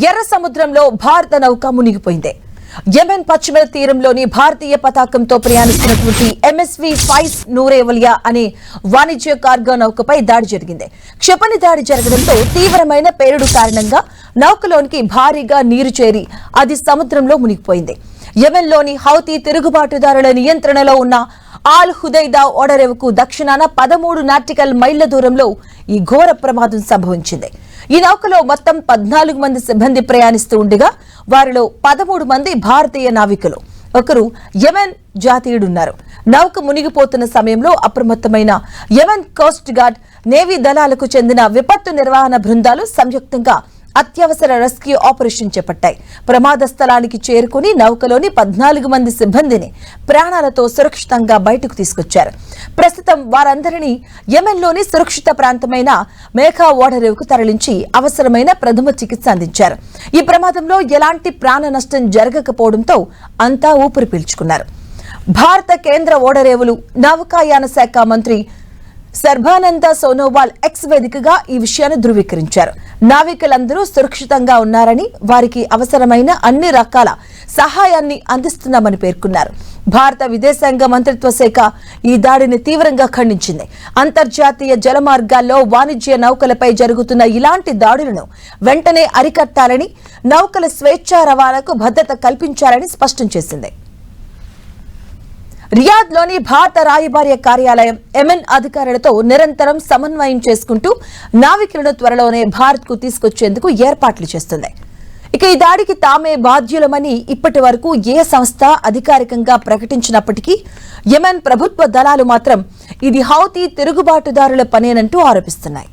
ఎర్ర సముద్రంలో భారత నౌక మునిగిపోయింది. యెమెన్ పశ్చిమ తీరంలోని భారతీయ పతాకంతో ప్రయాణిస్తున్నటువంటి ఎంఎస్వి ఫైస్ నూరేవలియా అనే వాణిజ్య కార్గో నౌకపై దాడి జరిగింది. క్షిపణి దాడి జరగడంతో తీవ్రమైన పేలుడు కారణంగా నౌకలోనికి భారీగా నీరు చేరి అది సముద్రంలో మునిగిపోయింది. యెమెన్లోని హౌతీ తిరుగుబాటుదారుల నియంత్రణలో ఉన్న ఆల్ హుదైదా ఓడరేవుకు దక్షిణాన 13 నాటికల్ మైళ్ల దూరంలో ఈ ఘోర ప్రమాదం సంభవించింది. ఈ నౌకలో మొత్తం 14 మంది సిబ్బంది ప్రయాణిస్తూ ఉండగా వారిలో 13 మంది భారతీయ నావికులు, ఒకరు యెమెన్ జాతీయుడున్నారు. నౌక మునిగిపోతున్న సమయంలో అప్రమత్తమైన యెమెన్ కోస్ట్ గార్డ్, నేవీ దళాలకు చెందిన విపత్తు నిర్వహణ బృందాలు సంయుక్తంగా అత్యవసర రెస్క్యూ ఆపరేషన్ చేపట్టాయి. ప్రమాద స్థలానికి చేరుకుని నౌకలోని 14 మంది సిబ్బందిని ప్రాణాలతో సురక్షితంగా బయటకు తీసుకొచ్చారు. ప్రస్తుతం వారందరినీ యెమెన్లోని సురక్షిత ప్రాంతమైన మేఘా ఓడరేవుకు తరలించి అవసరమైన ప్రథమ చికిత్స అందించారు. ఈ ప్రమాదంలో ఎలాంటి ప్రాణ నష్టం జరగకపోవడంతో అంతా ఊపిరి పీల్చుకున్నారు. భారత కేంద్ర ఓడరేవులు నౌకాయాన శాఖ మంత్రి సర్బానంద సోనోవాల్ ఎక్స్ వేదికగా ఈ విషయాన్ని ధృవీకరించారు. నావికులందరూ సురక్షితంగా ఉన్నారని, వారికి అవసరమైన అన్ని రకాల సహాయాన్ని అందిస్తున్నామని పేర్కొన్నారు. భారత విదేశాంగ మంత్రిత్వ శాఖ ఈ దాడిని తీవ్రంగా ఖండించింది. అంతర్జాతీయ జలమార్గాల్లో వాణిజ్య నౌకలపై జరుగుతున్న ఇలాంటి దాడులను వెంటనే అరికట్టాలని, నౌకల స్వేచ్ఛా రవాణాకు భద్రత కల్పించాలని స్పష్టం చేసింది. రియాద్లోని భారత రాయబార్య కార్యాలయం యెమెన్ అధికారులతో నిరంతరం సమన్వయం చేసుకుంటూ నావికులను త్వరలోనే భారత్కు తీసుకొచ్చేందుకు ఏర్పాట్లు చేస్తుంది. ఇక ఈ దాడికి తామే బాధ్యులమని ఇప్పటి వరకు ఏ సంస్థ అధికారికంగా ప్రకటించినప్పటికీ యెమెన్ ప్రభుత్వ దళాలు మాత్రం ఇది హౌతీ తిరుగుబాటుదారుల పనేనంటూ ఆరోపిస్తున్నాయి.